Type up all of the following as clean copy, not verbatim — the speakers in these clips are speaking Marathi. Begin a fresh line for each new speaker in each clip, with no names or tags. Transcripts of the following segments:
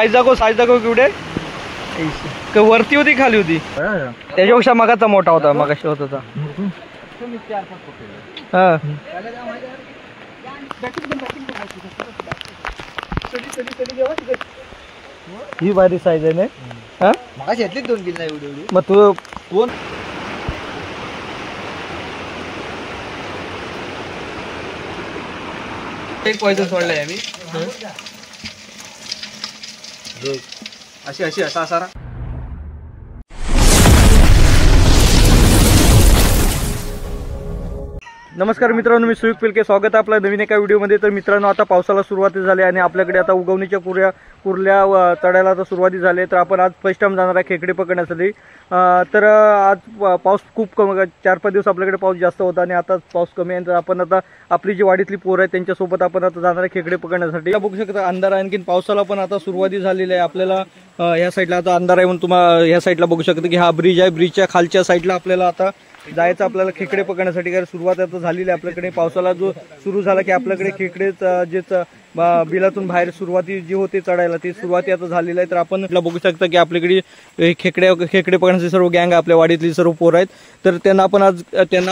साईज दाखव केवढे वरती होती खाली होती त्याच्यापेक्षा मगाचा मोठा होता मगाशी होता हा ही भारी साईज आहे ना हा मगाशी घेतली 2 किलो एवढी मग तू कोण एक पैसे सोडलाय आम्ही अशी असा सारा नमस्कार मित्रांनो, मी सुयुक्त पिलके स्वागत आहे आपल्या नवीन एका व्हिडिओमध्ये। तर मित्रांनो, आता पावसाला सुरुवाती झाली आणि आपल्याकडे आता उगवणीच्या कुर्ल्या चढायला आता सुरुवाती झाली। तर आपण आज फर्स्ट टाइम जाणार आहे खेकडे पकडण्यासाठी। तर आज पाऊस खूप कमी 4-5 दिवस आपल्याकडे पाऊस जास्त होता आणि आता पाऊस कमी आहे। तर आपण आता आपली जी वाडीतली पोरं आहेत त्यांच्यासोबत आपण आता जाणार आहे खेकडे पकडण्यासाठी। बघू शकता अंधार आहे, आणखीन पावसाला पण आता सुरुवाती झालेली आहे। आपल्याला ह्या साईडला आता अंधार आहे म्हणून तुम्हाला ह्या साईडला बघू शकता की हा ब्रिज आहे। ब्रिजच्या खालच्या साईडला आपल्याला आता जायचं आपल्याला खेकडे पकडण्यासाठी। कारण सुरुवात आता झालेली आहे आपल्याकडे पावसाला जो सुरू झाला की आपल्याकडे खेकडे जे बिलातून बाहेर सुरुवाती जी होते चढायला ती सुरुवाती आता झालेली आहे। तर आपण बघू शकता की आपल्याकडे खेकडे पकडण्याची सर्व गँग आपल्या वाडीतली सर्व पोरं आहेत। तर त्यांना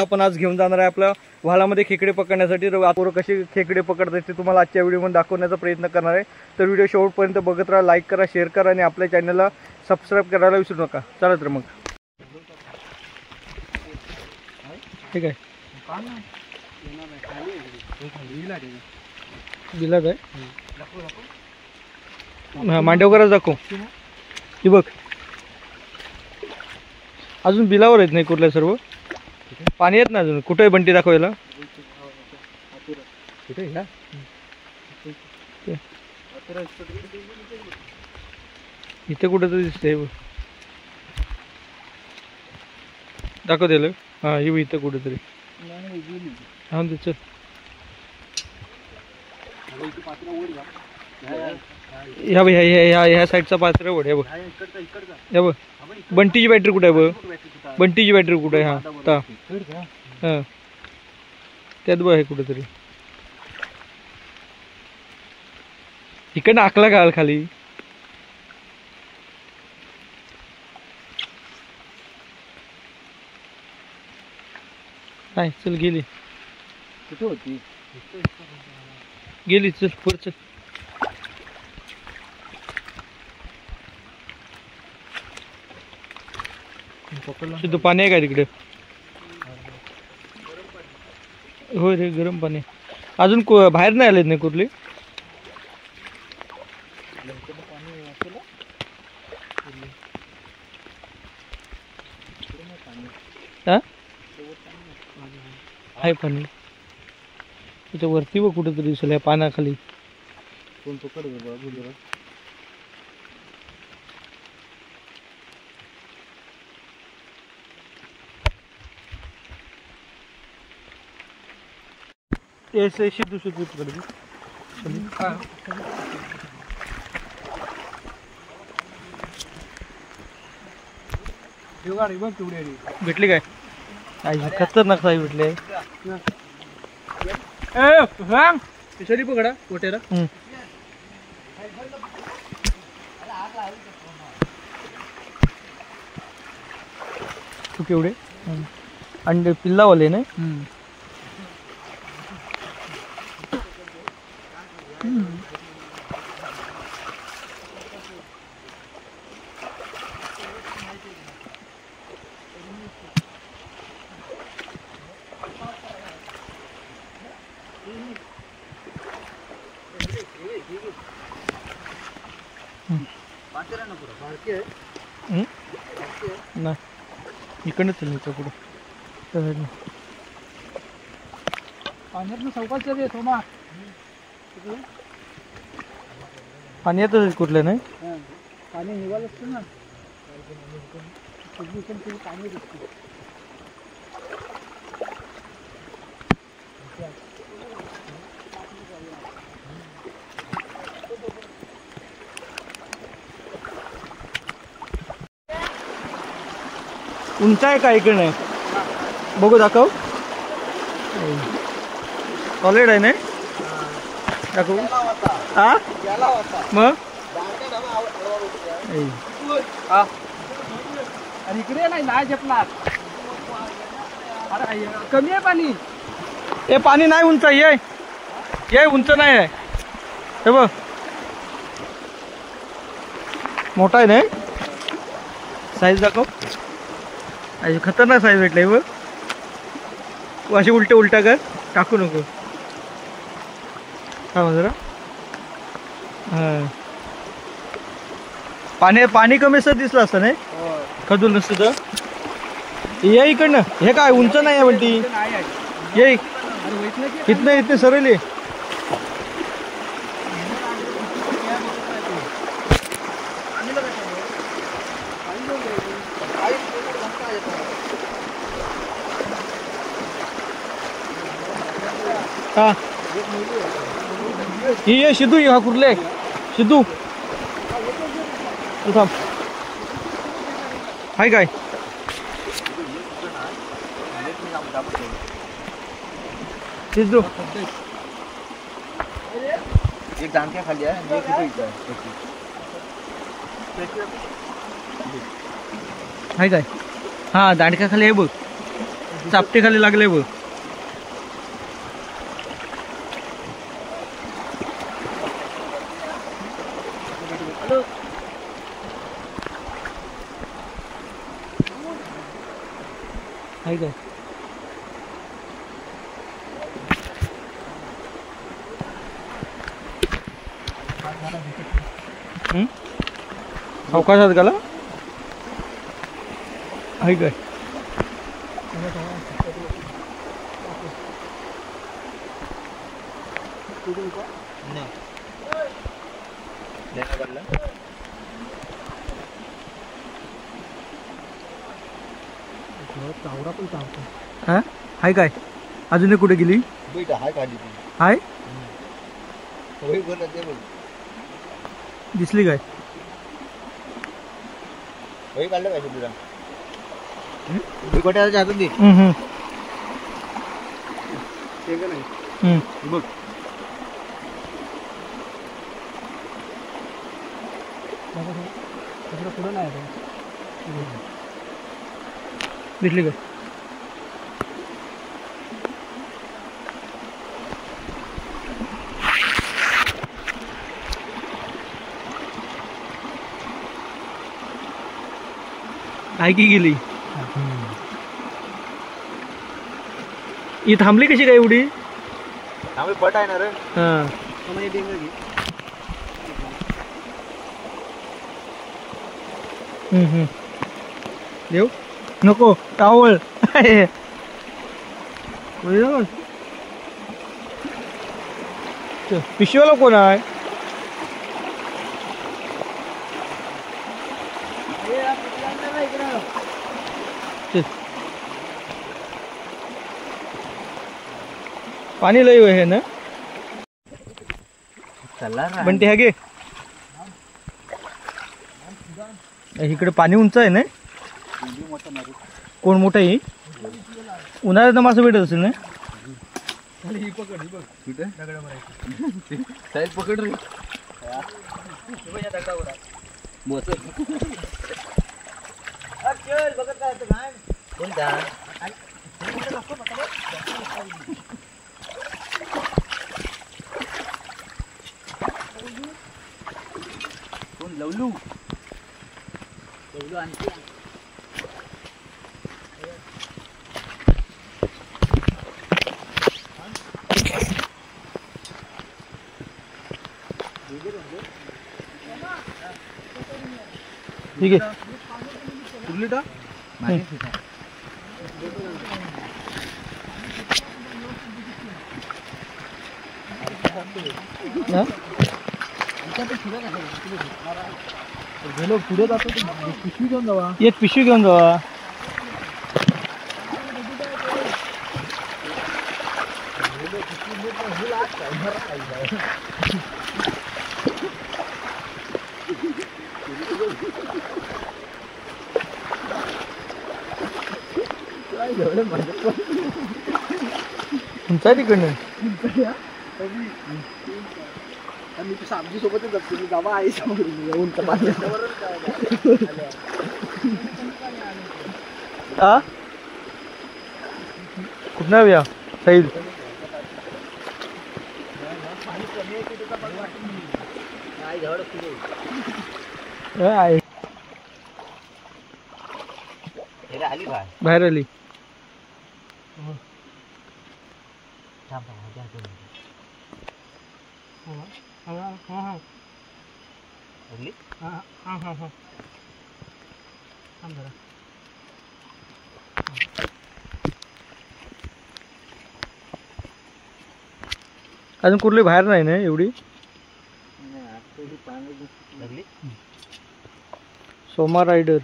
आपण आज घेऊन जाणार आहे आपल्या वालामध्ये खेकडे पकडण्यासाठी। पोरं कशी खेकडे पकडतात ते तुम्हाला आजच्या व्हिडिओमध्ये दाखवण्याचा प्रयत्न करणार आहे। तर व्हिडिओ शेवटपर्यंत बघत राहा, लाईक करा, शेअर करा आणि आपल्या चॅनलला सबस्क्राईब करायला विसरू नका। चला तर मग ठीक आहे दिला काय मांडवकरच दाखव ही बघ अजून बिलावर येत नाही कुठल्या सर्व पाणी येत ना अजून। कुठे आहे बंटी दाखवायला इथे कुठं तर दिसतंय दाखव दिलं हा ही इथं कुठेतरी हा चल ह्या साईडचा पात्र ओढ हे बघ बंटीची बॅटरी कुठे आहे बघ बंटीची बॅटरी कुठे आहे हा हा त्यात बघ आहे कुठेतरी इकडनं आकला घाल खाली नाही चल गेली कुठे होती गेली चल पुढे चल शुद्ध पाणी आहे का तिकडे होय रे गरम पाणी अजून बाहेर नाही आलेत नाही कुठले आहे पाणी त्याच्या वरती व कुठेतरी दिसेल या पाण्याखाली कोण पकड ऐसे शिदू शिदू भेटली काय खतरनाक साई भेटले पिशवी पकडा कोटेरा तू केवढे अंडे पिल्लावाले ना ना इकडनं चल कुठं पाण्यात चौकात सोमा पाणी येतच कुठलं नाही पाणी निघाल असतं ना पाणी दिसतं उंच आहे का इकडे नाही बघू दाखव सॉलिड आहे ना दाखव हा मग
अरे इकडे नाही झेपणार. अरे कमी आहे पाणी.
हे पाणी नाही उंच ये ये उंच नाही आहे हे बघ मोठा आहे नाही साईज दाखव. अशी खतरनाक साईज भेटली बघ. अशी उलट्या कर टाकू नको. हा जरा हां पाणी कमी सर दिसलं असतं नाही खजूल नसतं तर. ये इकडनं हे काय उंच नाही आहे म्हणती. ये इथनं सरळ ये. हा ये सिद्धू हा कुर्ले सिद्धू तू थांब. हाय काय सिद्धू
एक दांडक्या खाली आहे एक इथे
हाय काय. हा दांडक्या खाली आहे बघ. चापटे खाली लागले बघ. हाय काय अवकाशात गेला. हाय काय हा हाय काय अजून कुठे गेली. हाय दिसली काय
काढलं पाहिजे तुला. गोट्याच्या हातात दे.
बघ
पुढं नाही
दिसली काय. ऐकी गेली. ही थांबली कशी काय एवढी.
पट आहे ना रे.
हा देऊ नको टावळ. पिशव्याला कोण आहे. पाणी लय आहे ना पण ते हे गे इकडे पाणी उंच आहे ना. कोण मोठं आहे उन्हाळ्यात ना मासे भेटत असेल ना.
पकड रे कोणता कोण लवलू आणखी
ठीक आहे
कुठली टा पुढे जातो पिशवी घेऊन जावा.
एक पिशवी घेऊन जावा. तुमचा तिकडनं
मी तुझ्या आमची सोबतच जातो मी गावा आई समोर येऊन
हा कुठं या सईद आहे बाहेर आली अजून कुठली बाहेर नाही ना एवढी सोमा रायडर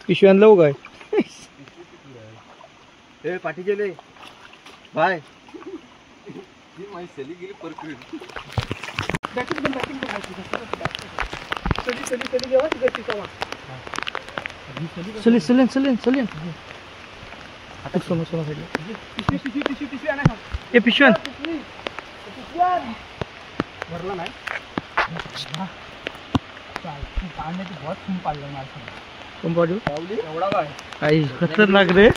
पिशवी आणलं काय
पाठी गेले बाय सली गेली
चलेन चलेन चलेन चलेन सोना सोना ए पिशव्यान
भरला नाही पाण्याची बहुत खून पाडलं
एवढा काय खतरनाक रे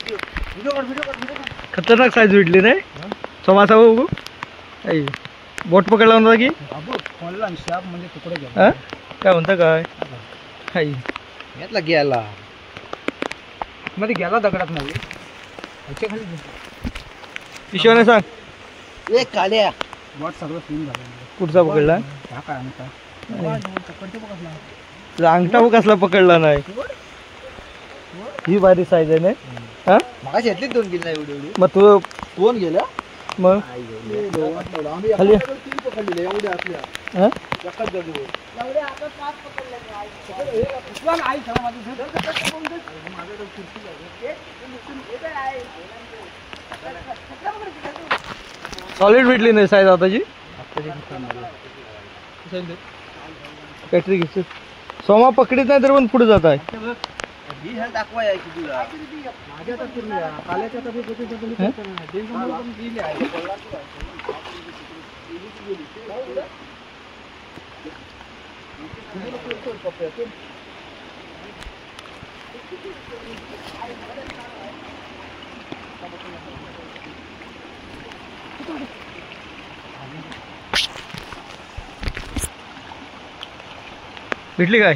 खतरनाक साईज भेटली रे समासा बघू आई बोट पकडला होता की
म्हणजे तुकडे
काय म्हणता काय आई
घेतला गेला मध्ये गेला दगडात नाही खाली
पिशव्याने सांग
एक काल्या बॉट सगळं सीन झालं
कुठचा पकडला
काय
अंगठा कसला पकडला नाही ही भारी साईज आहे ना हा
मला घेतली 2 किलो एवढी एवढी
मग तू
2 गेलं
मग खाली
पकडले एवढे असल्या
हा
एकाच जागेवर एवढे आता 5 पकडले आई
सॉलिड भेटली नाही साईज आताची बॅटरी घ्यायची सोमा पकडीत नाही तर पण पुढे जात आहे
दाखवाय की तुला माझ्या तर काल्याच्या
भेटली काय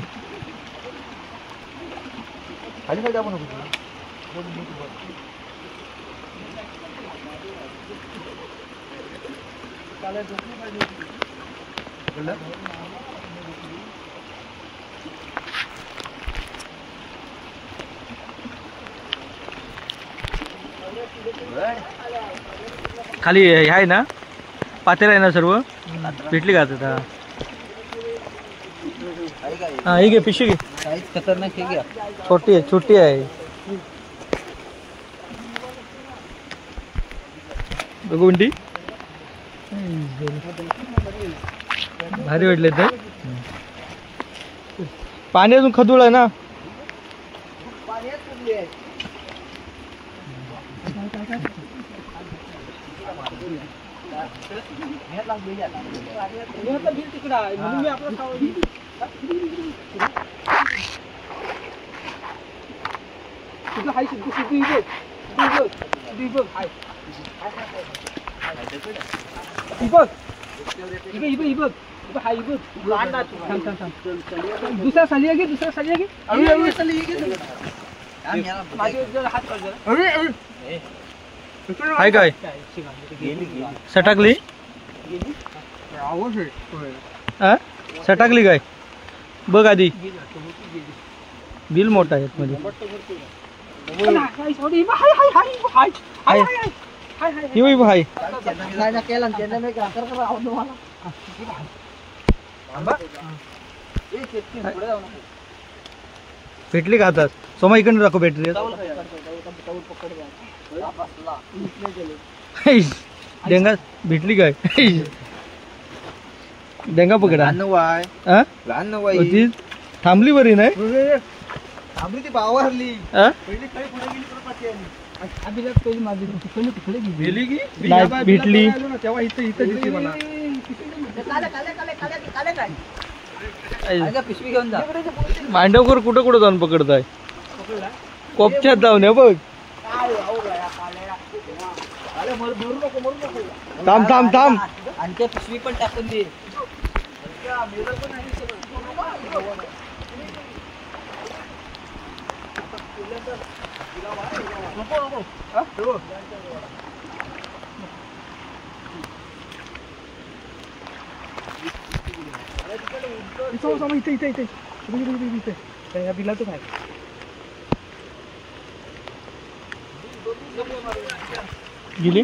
खाली काय आपण
खाली हे आहे ना पातेला आहे ना सर्व भेटली का आता हा ही घे पिशवी घे
साईज खतरनाक आहे घ्या
छोटी आहे बघू म्हणती भारी वाटले ते पाणी अजून खदूळ आहे ना
दुसरा साली आहे दुसरा साली आहे
हाय काय सटाकली सटाकली काय बघ आधी बिल मोठा आहे मध्ये हाय भेटली का आता सोमा इकडे दाखव बॅटरी डेंगा भेटली काय डेंगा पकडा थांबली बरी नाही
आम्ही ती बावारली
हा?
पहिली काही पुढे गेली परत पाठी आली अभिलात पहिली माझी तिकडे तिकडे गेली की
नाही, भेटली.
तेव्हा इथं इथं दिसली मला पिशवी घेऊन जा
मांडवकर कुठं कुठं जाऊन पकडताय कोपच्यात जाऊन हे बघ थांब थांब थांब
आणि त्या पिशवी पण टाकून दे इथे इथे इथे इथे या बिलाचं काय
गेली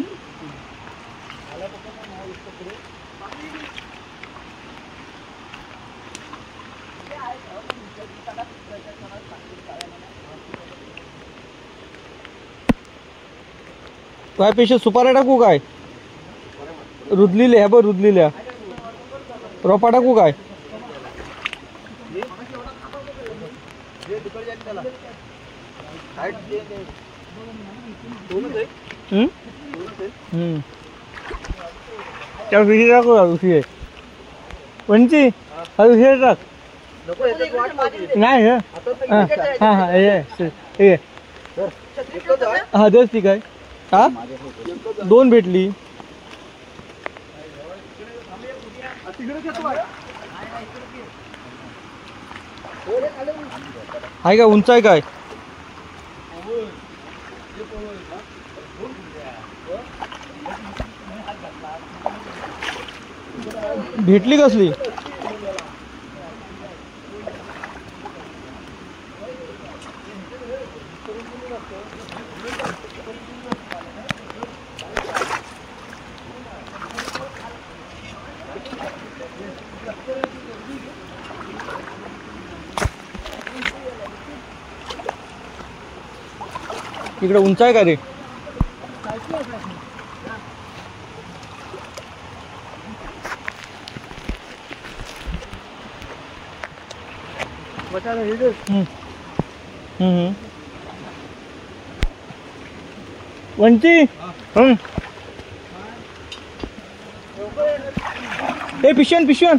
काय पेशा सुपाऱ्या टाकू काय रुदलेल्या ह्या बघ रुदलेल्या रोपा टाकू काय त्या विषयी टाकू का विषय पंची हा विषय टाक नाही हा हा हे हा देस ठीक आहे हा दोन भेटली आहे का उंच आहे काय भेटली कसली इकडे उंच आहे का रे वंची ए पिशवन पिशवन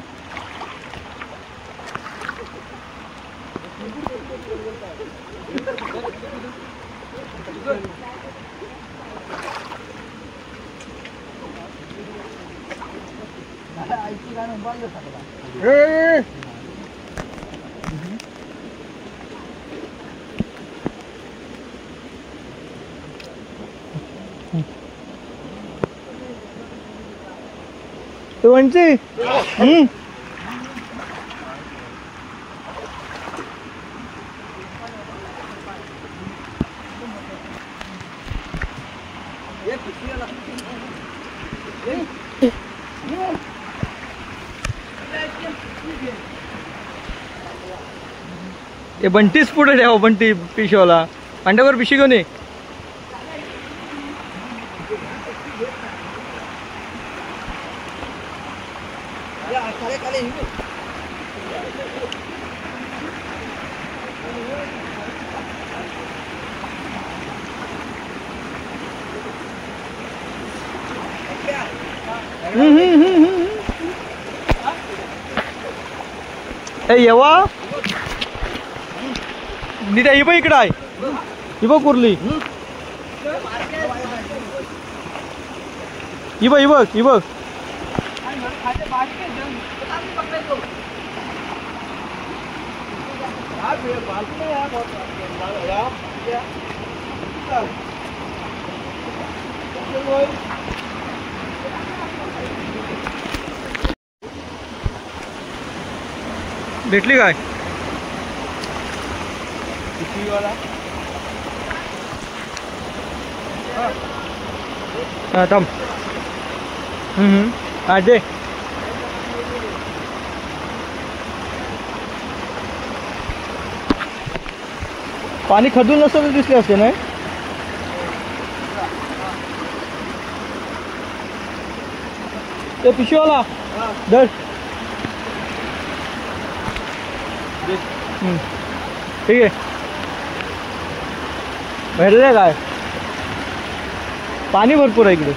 वंची ते बंटीच पुढे ठेवा बंटी पिशवाला पांड्यावर पिशी घेऊन ये येवा नीट ही बघ इकडं आहे ही बघ कुर्ली ही बघ ही बघ ही बघ भेटली काय हा थांब हा दे पाणी खदून नसतं तर दिसले असते ना ते पिशवीवाला दर ठीक आहे भेटले काय? पाणी भरपूर आहे इकडे.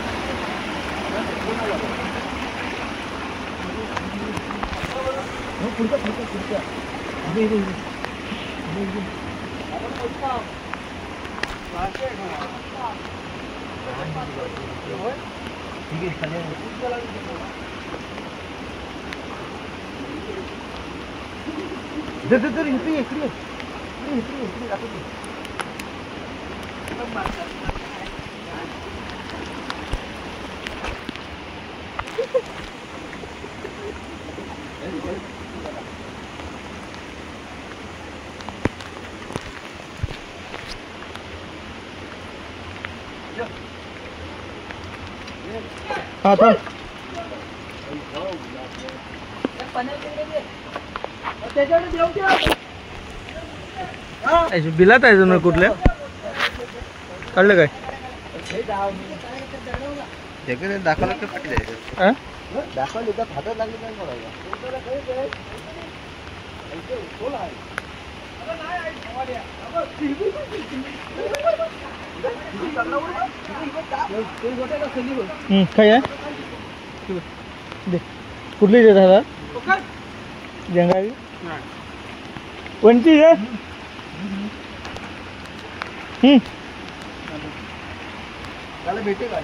हा थांब. बिलात आहे ना कुठल्या काढलं काय?
दाखवलं तर फाटी जायचं. दाखवलं तर हातात लागली काय बोलायला.
काय आहे दे. कुठली दे दादा? जंगावी कोणती आहे?
त्याला भेटे काय?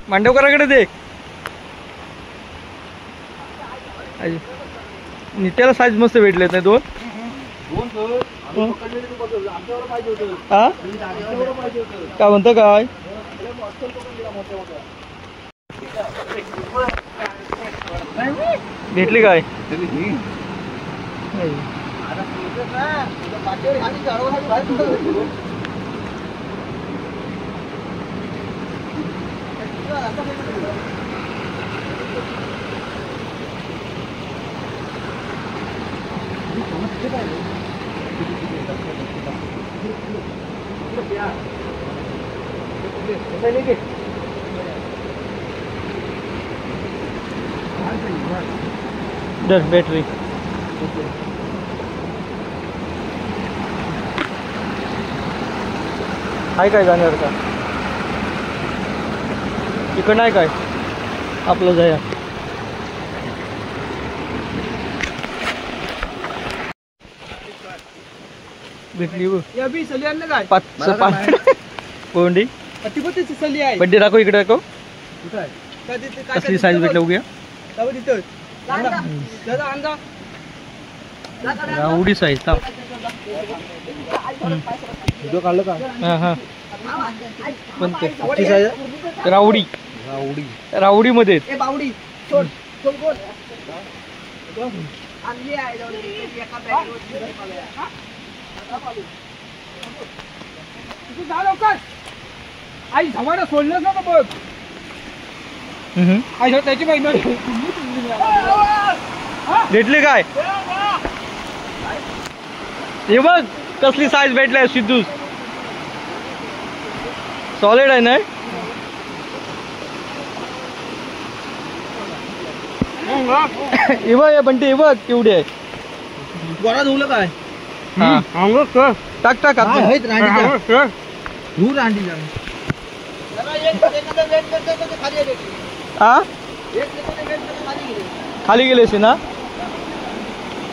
मांडवकराकडे दे. नित्याला साईज मस्त भेटलेत नाही दोन. हा काय म्हणतं काय? भेटली काय? डर बॅटरी आहे काय जाणार का? इकडं नाही काय आपलं जाया. भेटली
काय?
कोंडी
सली आहे.
बड्डे दाखव इकडे दाखव. कसली साईज भेटलं उद्या? Rowdy size.
व्हिडिओ काढलं का?
हां हां कोणते राऊडी? राऊडी मध्ये
बावडी सोड सोड कोण आणली आहे जाऊन एका बॅगवर जा लवकर. आई झमाडा सोडलंच ना बघ. आई त्याची पाहिजे
भेटली काय? हे बघ कसली साईज भेटलाय सिद्धू. सॉलिड आहे ना? हे बघ हे बंटी हे बघ केवढी आहे.
गोरा धुवलं काय?
टाक टाक खाली गेलेस ना?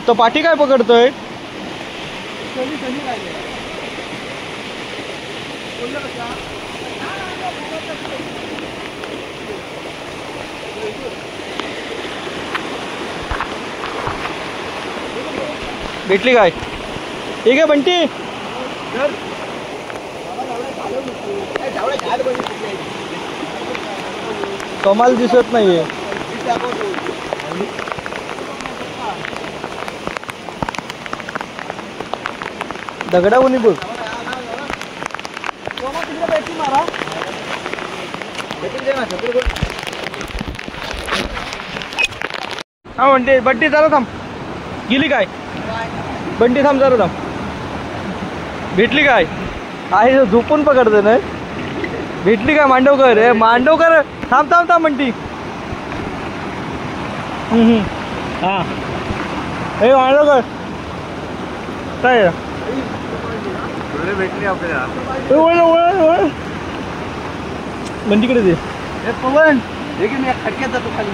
तो पाठी काय पकडतोय? भेटली काय? ठीक आहे बंटी. कमाल दिसत नाहीये. दगडावणी बघ. हा म्हणते बंटी जरा थांब. गेली काय? बंटी थांब जरा थांब. भेटली काय? आहे झोपून पकडते ना. भेटली काय मांडवकर? हे मांडवकर थांब थांब थांब बंटी. हा हे वाढलं काय काय आहे?
भेटली आपल्याला
ए, वळ वळ वळ बंदीकडे दे.
हे पवन हे की मी खडक्यात जातो खाली.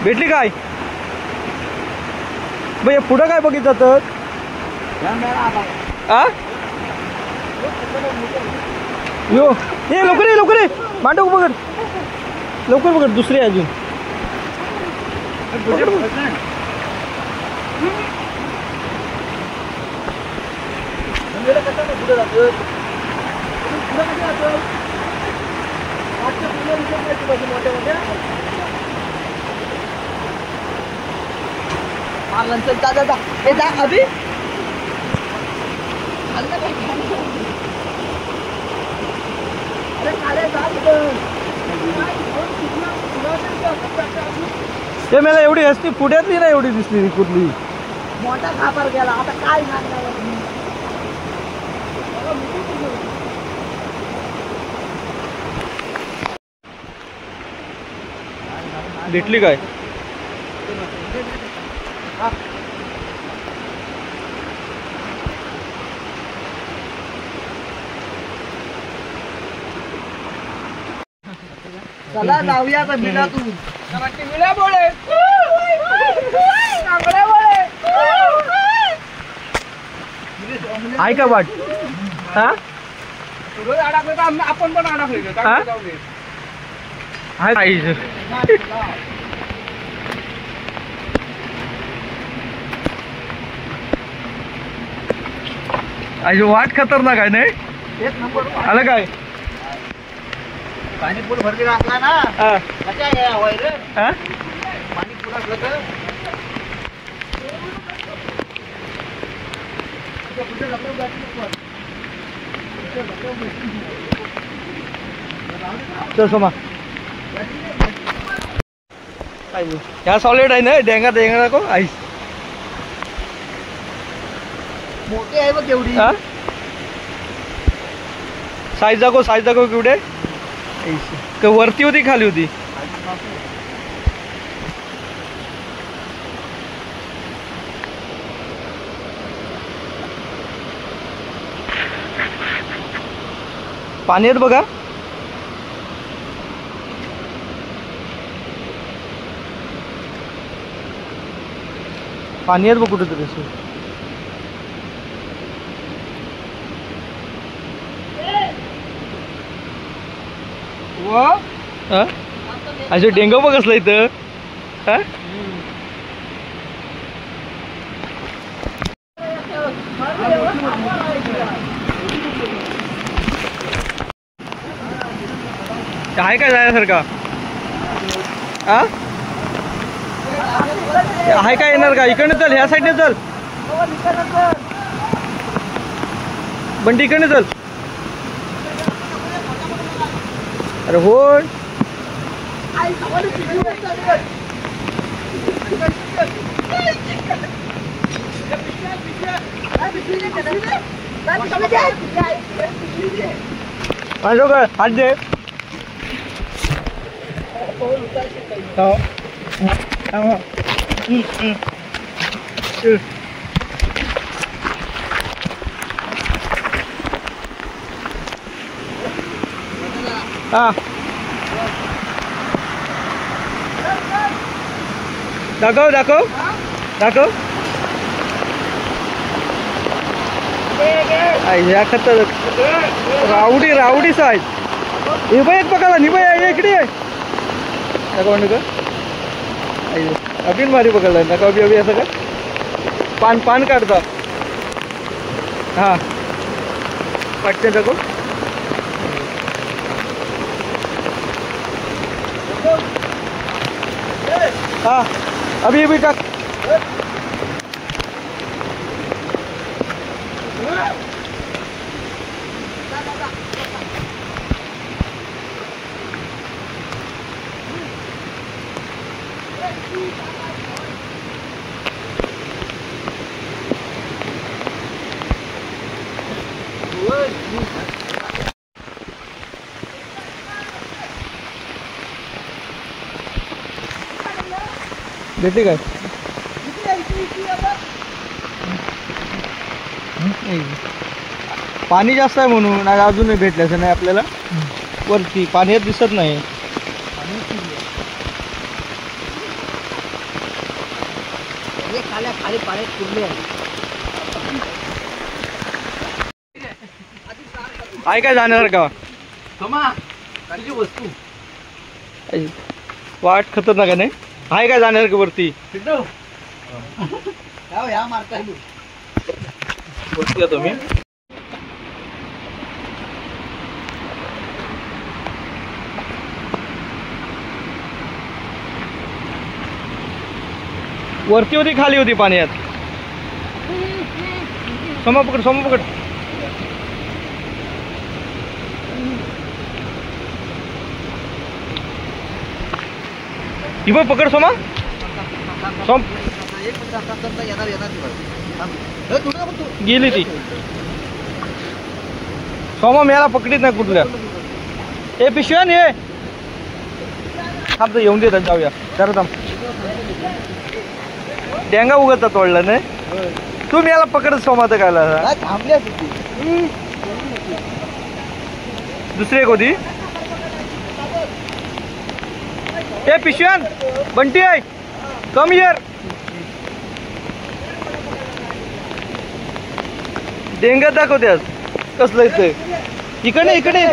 भेटली काय भैया पुढं काय बघित जात यो ये लवकर ये मांडव बघत लवकर बघत दुसरी आहे अजून.
अभी
ते मला एवढी हसती पुढ्यातली नाही एवढी दिसली कुठली.
मोठा खापर गेला आता काय
भेटली काय
चला जाऊया आता बिलातून.
आहे का वाट हा
आपण पण
आहे वाट खतरनाक आहे नाही.
एक नंबर
आलं काय
पाणी पूर भरलेला असला ना
हा
कशा या वायर
हा
पाणी पूर असलं तर
चल सोमा ह्या सॉलिड आहे ना डेंगा डेंगा नको आईस
मोठी आहे बघ एवढी.
हा साईज दाखव केवढे वरती होती खाली होती. पाण्यात बघा पाण्यात बघ कुठे तरी असे डेंगा बघ असला इथं हा आहे काय जाण्यासारखा हा आहे काय येणार का इकडनं चल ह्या साईडने चल बंटी इकडनं चल. अरे हो हात दे हा दाखव ह्या खतर रावडी साईज निभा एक पकडला निभा इकडे दाखव का अभिन भारी पकडला नका अभि असं का पान काढता हा पाटते दाखव हा अभी टाक भेटली काय? पाणी जास्त आहे म्हणून अजूनही भेटल्याचं नाही आपल्याला. वरती पाण्यात दिसत नाही.
खाली पाण्यात कुरले
आहे काय जाणार का?
वस्तू
वाट खतरनाक आहे नाही. आहे काय जाणार का वरती?
या मारता
वरती या तुम्ही. वरती होती खाली होती पाण्यात. सोमा पकड, सोमा पकड. ही बघ पकड सोमा. सोम गेली ती. सोमा मेला पकडीत नाही कुठल्या. ए पिशव्यान ये थांब, येऊन देतात जाऊया जरा थांब. डेंगा उगत तोडला नाही. तू मेला पकडत सोमा तर काय
थांबल्या
दुसरी एक होती. ए पिशव्यान बंटी आहे कम हिअर. डेंगा दाखवते कसलं इथे. इकडे इकडे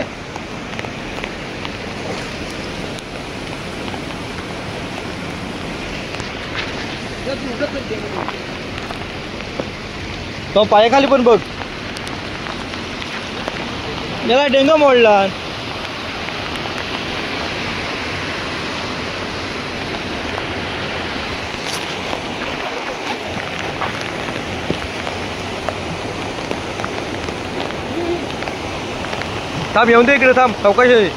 तो पायाखाली पण बघ. याला डेंगा मोडला. थांब येऊन दे इकडे. थांब चौकशी आहे.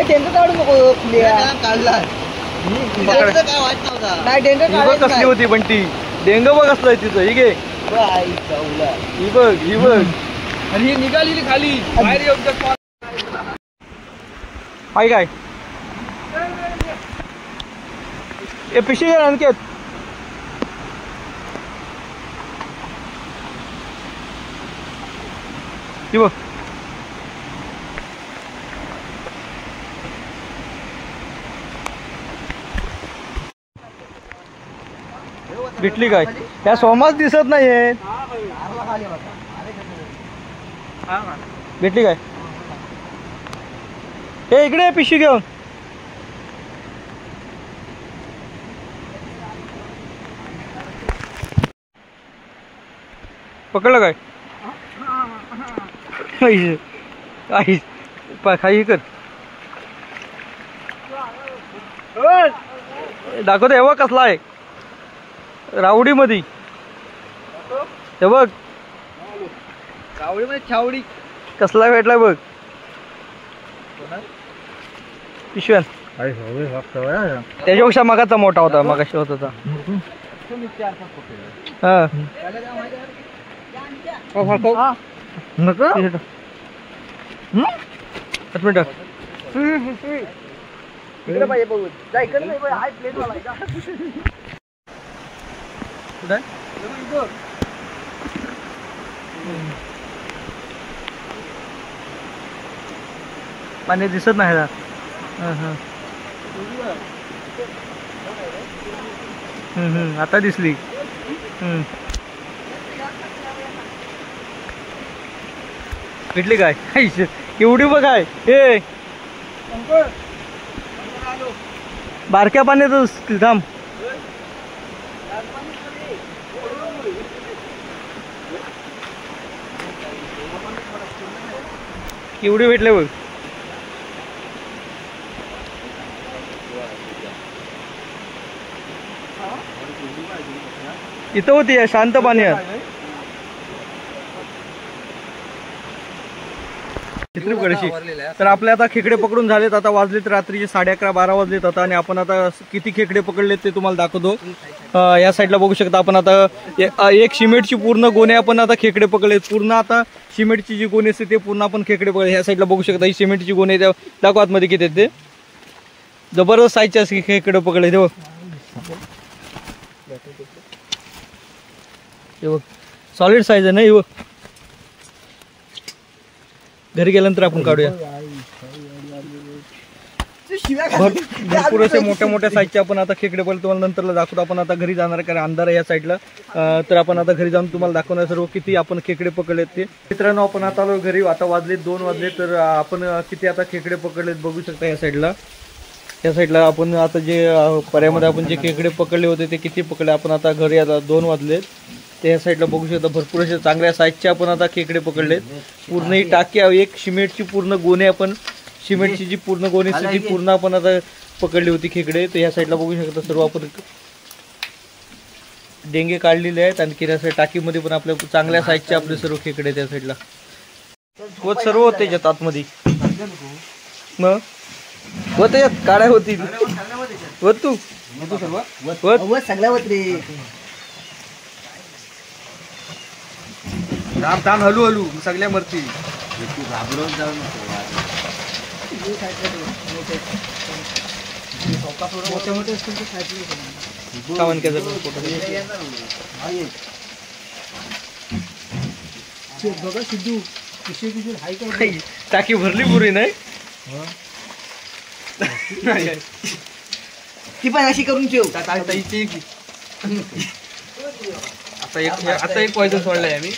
डेंग काढू नको. काढला नाही डेंग
कसली होती बंटी. डेंग बघ असलंय तिचं. ही घे ही बघ ही बघ.
आणि ही निघाली खाली बाहेर येऊन
हाय काय. ए पिशवी घे अंकित. ही बघ भेटली काय. त्या सोमाच दिसत नाहीये. भेटली काय. हे इकडे पिशवी घेऊन. पकडलं काय. खाई कर दाखवते. हे बघ कसला आहे रावडी मध्ये. हे बघ
रावडी मध्ये छावडी
कसला भेटलाय बघ. पिशव्यान त्याच्यापेक्षा मगाचा मोठा होता. मगाशी होत होता. हा नको एक मिनिट.
इकडे पाहिजे बघू. जा इकडे नाही हाय प्लेट वाला
कुठे पाणी दिसत नाही. आता दिसली. भेटली काय. एवढी बघ आहे. हे बारक्या पाण्यात थांब. एवढी भेटले बघ. इथं होती शांत पाण्यात. चित्री कळशी. तर आपले आता खेकडे पकडून झालेत. आता वाजलेत रात्रीचे 11:30-12 वाजलेत आता. आणि आपण आता किती खेकडे पकडलेत ते तुम्हाला दाखवतो. या साईडला बघू शकता आपण. आता एक सिमेंटची पूर्ण गोणे आपण आता खेकडे पकडलेत. पूर्ण आता सिमेंटची जी गोणी असते ते पूर्ण आपण खेकडे पकडले. ह्या साईडला बघू शकता ही सिमेंटची गोणी दाखवा आतमध्ये किती आहेत ते. जबरदस्त साईजचे असे खेकडे पकडले ते बघ. सॉलिड साईज आहे ना ही. घरी गेल्यानंतर आपण काढूया. भरपूर असे मोठ्या मोठ्या साईजचे आपण आता खेकडे पकडले. तुम्हाला नंतरला दाखवतो. आपण आता घरी जाणार आहे कारण अंधार आहे या साईडला. तर आपण आता घरी जाऊन तुम्हाला दाखवणार सर्व किती आपण खेकडे पकडलेत ते. मित्रांनो आपण आता आलो घरी. आता वाजलेत 2 वाजले. तर आपण किती आता खेकडे पकडलेत बघू शकता या साईडला. या साईडला आपण आता जे पर्यामध्ये आपण जे खेकडे पकडले होते ते किती पकडले. आपण आता घरी आता 2 वाजलेत. ते या साईडला बघू शकता भरपूर असे चांगल्या साईजचे आपण आता खेकडे पकडलेत. पूर्ण ही टाकी एक सिमेंटची पूर्ण गोणी आपण सिमेंटची जी पूर्ण गोणी असते ती पूर्ण आपण आता पकडली होती खेकडे. तर या साईडला बघू शकता सर्व आपण डेंगे काढलेले आहेत. आणखी या साईड टाकीमध्ये पण आपल्या चांगल्या साईजचे आपले सर्व खेकडे त्या साईडला होत सर्व होते त्याच्यात आतमध्ये. मग होत काड्या होती होत तू
सगळ्या रे.
थांब हलू हलू सगळ्या मरती.
घाबरवून जाऊ नको.
बघा सिद्धू
टाकी भरली पुरी नाही.
ती पण अशी करून ठेव.
आता एक पॉइजन सोडलाय आम्ही.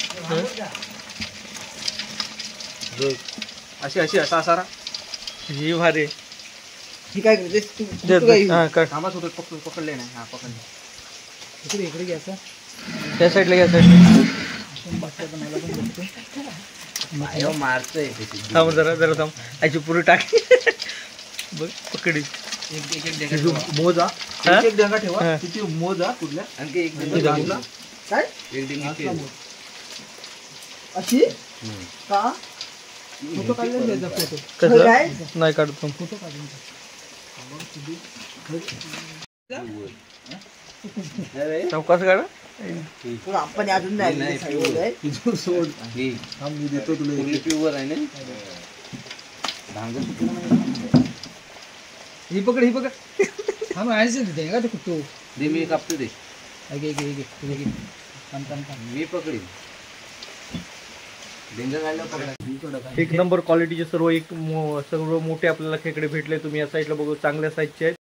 अशी असा सारा ही भारी.
ही काय करतेस तू?
कामाच होत पकडले नाही. हा पकडले
इकडे घ्यायचा.
त्या साईडला घ्या साईडला
मारतोय.
थांब जरा थांब. याची पुरी टाकी बघ पकडी.
मोजा
हा?
एक डेंगा ठेवा.
हा.
किती मोजा कुठल्या आणखी एक डेंगा काय एक डेंगा अशी का फोटो काढून द्यायचा. फोटो
कसं
काय
नाही काढतो.
फोटो काढून
चौकास काढा.
आपण अजून नाही सोड.
मी देतो तुला.
प्युअर आहे ना.
ही पकड ही पकड. हा मग आहेच तिथे का ते कुठतो.
दे मी कापतो दे. मी पकडीन. डेंगा काढला पकडा.
एक नंबर क्वालिटीचे सर्व सर्व मोठे आपल्याला खेकडे भेटले. तुम्ही या साईडला बघू चांगल्या साईजचे आहेत.